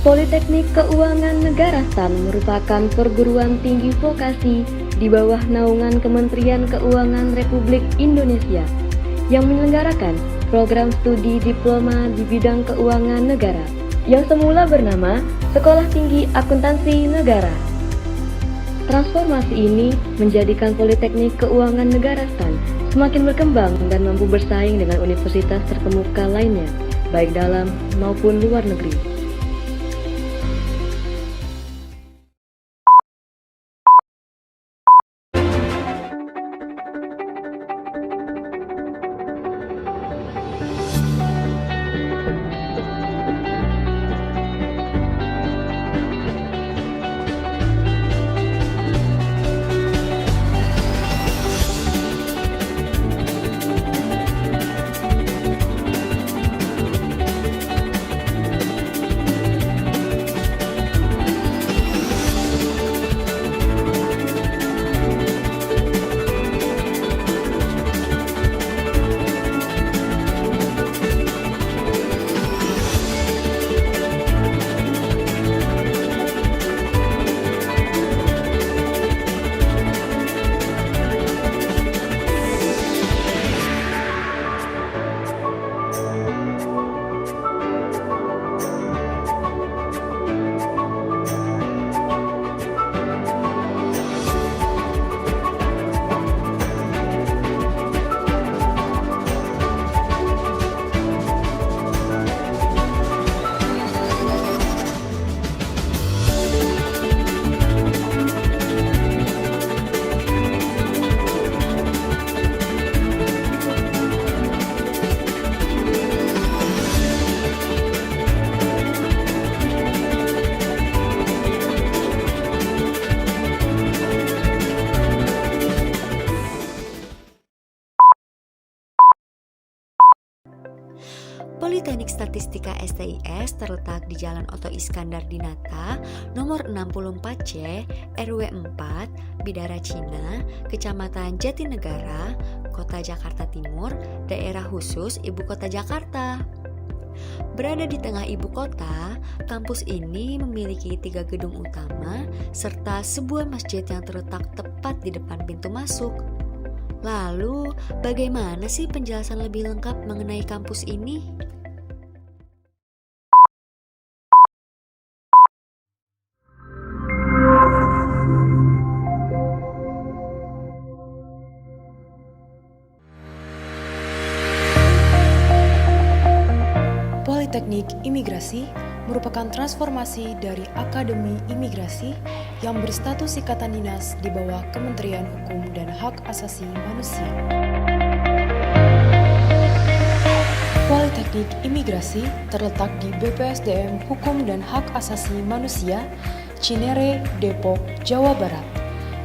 Politeknik Keuangan Negara STAN merupakan perguruan tinggi vokasi di bawah naungan Kementerian Keuangan Republik Indonesia yang menyelenggarakan program studi diploma di bidang keuangan negara yang semula bernama Sekolah Tinggi Akuntansi Negara. Transformasi ini menjadikan Politeknik Keuangan Negara STAN semakin berkembang dan mampu bersaing dengan universitas terkemuka lainnya, baik dalam maupun luar negeri. Politeknik Statistika STIS terletak di Jalan Oto Iskandar Dinata, nomor 64C, RW 4, Bidara Cina, Kecamatan Jatinegara, Kota Jakarta Timur, Daerah Khusus Ibu Kota Jakarta. Berada di tengah ibu kota, kampus ini memiliki 3 gedung utama serta sebuah masjid yang terletak tepat di depan pintu masuk. Lalu, bagaimana sih penjelasan lebih lengkap mengenai kampus ini? Politeknik Imigrasi merupakan transformasi dari Akademi Imigrasi yang berstatus ikatan dinas di bawah Kementerian Hukum dan Hak Asasi Manusia. Politeknik Imigrasi terletak di BPSDM Hukum dan Hak Asasi Manusia, Cinere, Depok, Jawa Barat,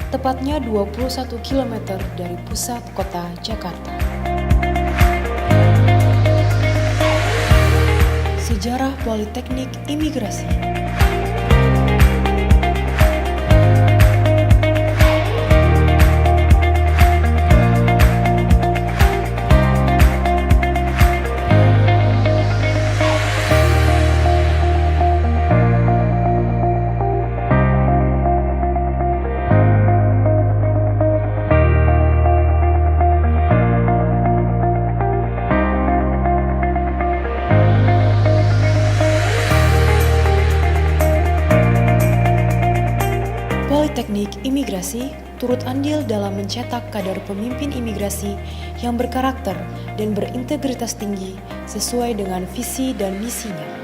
tepatnya 21 km dari pusat kota Jakarta. Sejarah Politeknik Imigrasi. Politeknik Imigrasi turut andil dalam mencetak kader pemimpin imigrasi yang berkarakter dan berintegritas tinggi sesuai dengan visi dan misinya.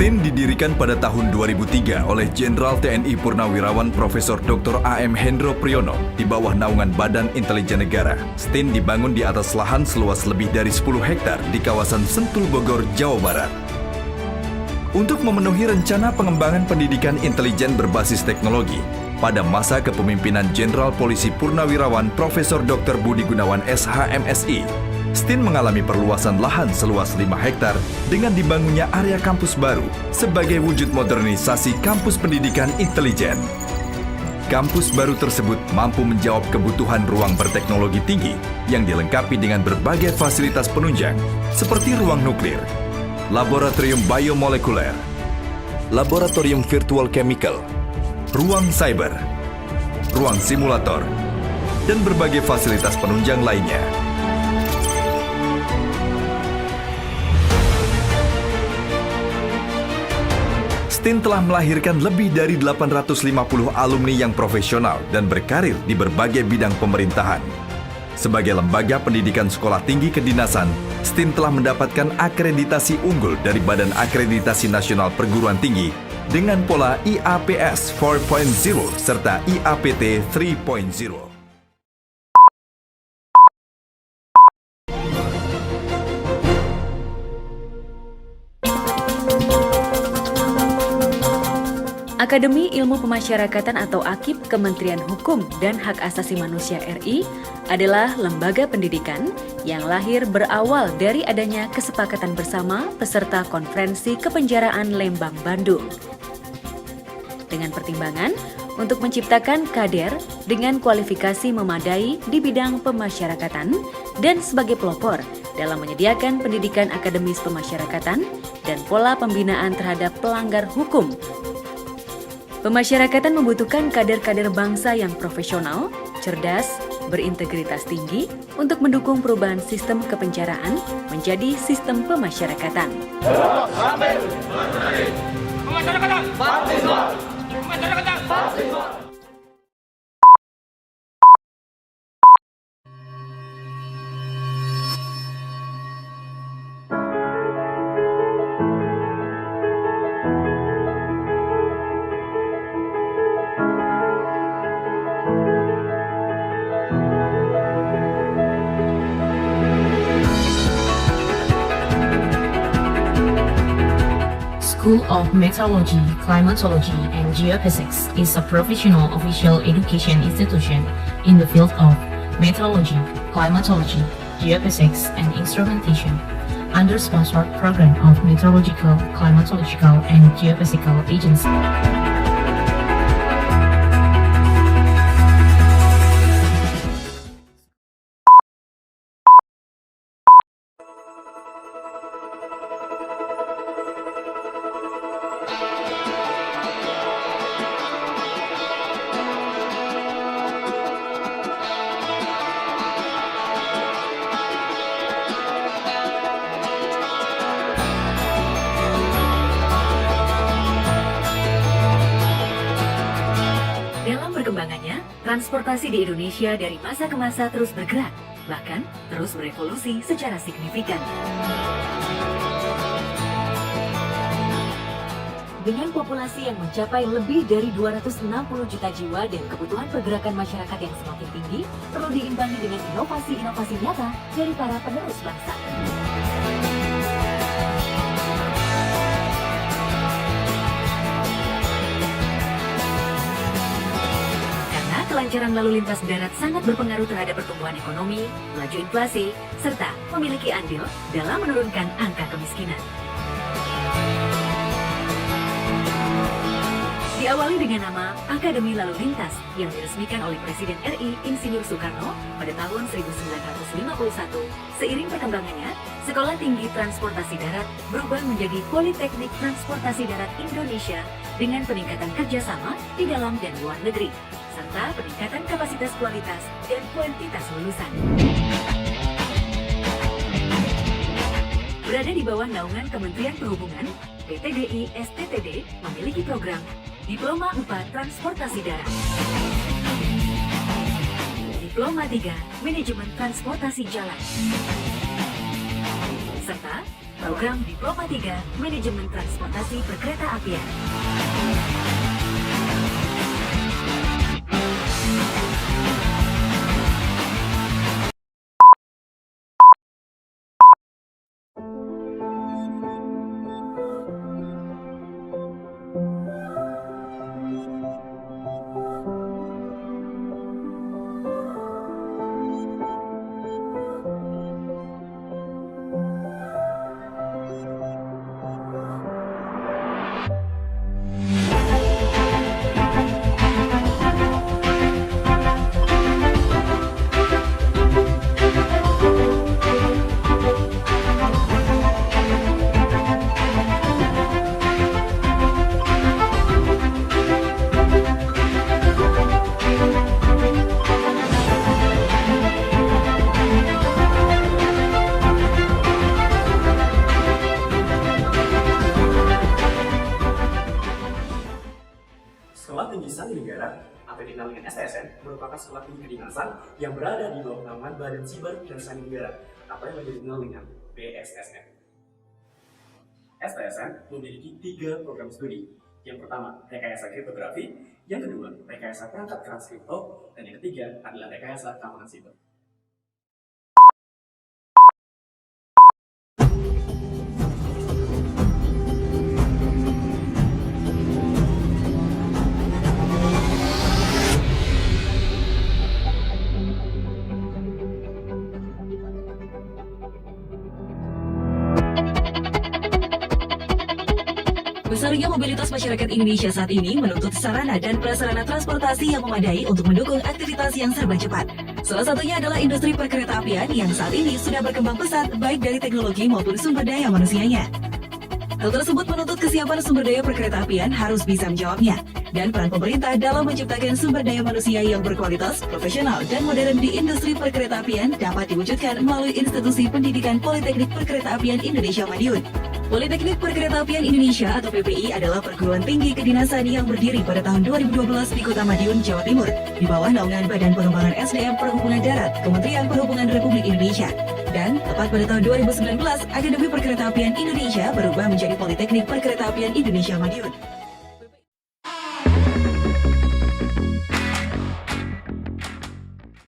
STIN didirikan pada tahun 2003 oleh Jenderal TNI Purnawirawan Profesor Dr. A.M. Hendro Priyono di bawah naungan Badan Intelijen Negara. STIN dibangun di atas lahan seluas lebih dari 10 hektar di kawasan Sentul, Bogor, Jawa Barat. Untuk memenuhi rencana pengembangan pendidikan intelijen berbasis teknologi, pada masa kepemimpinan Jenderal Polisi Purnawirawan Profesor Dr. Budi Gunawan SH.MSI, STIN mengalami perluasan lahan seluas 5 hektar dengan dibangunnya area kampus baru sebagai wujud modernisasi kampus pendidikan intelijen. Kampus baru tersebut mampu menjawab kebutuhan ruang berteknologi tinggi yang dilengkapi dengan berbagai fasilitas penunjang seperti ruang nuklir, laboratorium biomolekuler, laboratorium virtual chemical, ruang cyber, ruang simulator, dan berbagai fasilitas penunjang lainnya. STIN telah melahirkan lebih dari 850 alumni yang profesional dan berkarir di berbagai bidang pemerintahan. Sebagai lembaga pendidikan sekolah tinggi kedinasan, STIN telah mendapatkan akreditasi unggul dari Badan Akreditasi Nasional Perguruan Tinggi dengan pola IAPS 4.0 serta IAPT 3.0. Akademi Ilmu Pemasyarakatan atau AKIP Kementerian Hukum dan Hak Asasi Manusia RI adalah lembaga pendidikan yang lahir berawal dari adanya kesepakatan bersama peserta Konferensi Kepenjaraan Lembang, Bandung. Dengan pertimbangan untuk menciptakan kader dengan kualifikasi memadai di bidang pemasyarakatan dan sebagai pelopor dalam menyediakan pendidikan akademis pemasyarakatan dan pola pembinaan terhadap pelanggar hukum. Pemasyarakatan membutuhkan kader-kader bangsa yang profesional, cerdas, berintegritas tinggi untuk mendukung perubahan sistem kepenjaraan menjadi sistem pemasyarakatan. School of Meteorology, Climatology, and Geophysics is a professional official education institution in the field of meteorology, climatology, geophysics, and instrumentation, under sponsored program of Meteorological, Climatological, and Geophysical Agency. Perkembangannya, transportasi di Indonesia dari masa ke masa terus bergerak, bahkan terus berevolusi secara signifikan. Dengan populasi yang mencapai lebih dari 260 juta jiwa dan kebutuhan pergerakan masyarakat yang semakin tinggi, perlu diimbangi dengan inovasi-inovasi nyata dari para penerus bangsa. Kelancaran lalu lintas darat sangat berpengaruh terhadap pertumbuhan ekonomi, laju inflasi, serta memiliki andil dalam menurunkan angka kemiskinan. Diawali dengan nama Akademi Lalu Lintas yang diresmikan oleh Presiden RI Insinyur Soekarno pada tahun 1951, seiring perkembangannya, Sekolah Tinggi Transportasi Darat berubah menjadi Politeknik Transportasi Darat Indonesia dengan peningkatan kerjasama di dalam dan luar negeri, serta peningkatan kapasitas kualitas dan kuantitas lulusan. Berada di bawah naungan Kementerian Perhubungan, PT DI STTD memiliki program Diploma 4 Transportasi Darat, Diploma 3 Manajemen Transportasi Jalan, serta program Diploma 3 Manajemen Transportasi Perkeretaapian. Sekolah Tinggi Sandi Negara atau dikenal dengan STSN merupakan sekolah tinggi kedinasan yang berada di bawah naungan Badan Siber dan Sandi Negara atau yang lebih dikenal dengan BSSN. STSN memiliki 3 program studi. Yang pertama, rekayasa kriptografi, yang kedua, rekayasa perangkat keras kripto, dan yang ketiga adalah rekayasa keamanan siber. Besarnya mobilitas masyarakat Indonesia saat ini menuntut sarana dan prasarana transportasi yang memadai untuk mendukung aktivitas yang serba cepat. Salah satunya adalah industri perkeretaapian yang saat ini sudah berkembang pesat baik dari teknologi maupun sumber daya manusianya. Hal tersebut menuntut kesiapan sumber daya perkeretaapian harus bisa menjawabnya, dan peran pemerintah dalam menciptakan sumber daya manusia yang berkualitas, profesional, dan modern di industri perkeretaapian dapat diwujudkan melalui institusi pendidikan Politeknik Perkeretaapian Indonesia Madiun. Politeknik Perkeretaapian Indonesia atau PPI adalah perguruan tinggi kedinasan yang berdiri pada tahun 2012 di Kota Madiun, Jawa Timur, di bawah naungan Badan Pengembangan SDM Perhubungan Darat, Kementerian Perhubungan Republik Indonesia. Dan tepat pada tahun 2019, Akademi Perkeretaapian Indonesia berubah menjadi Politeknik Perkeretaapian Indonesia Madiun.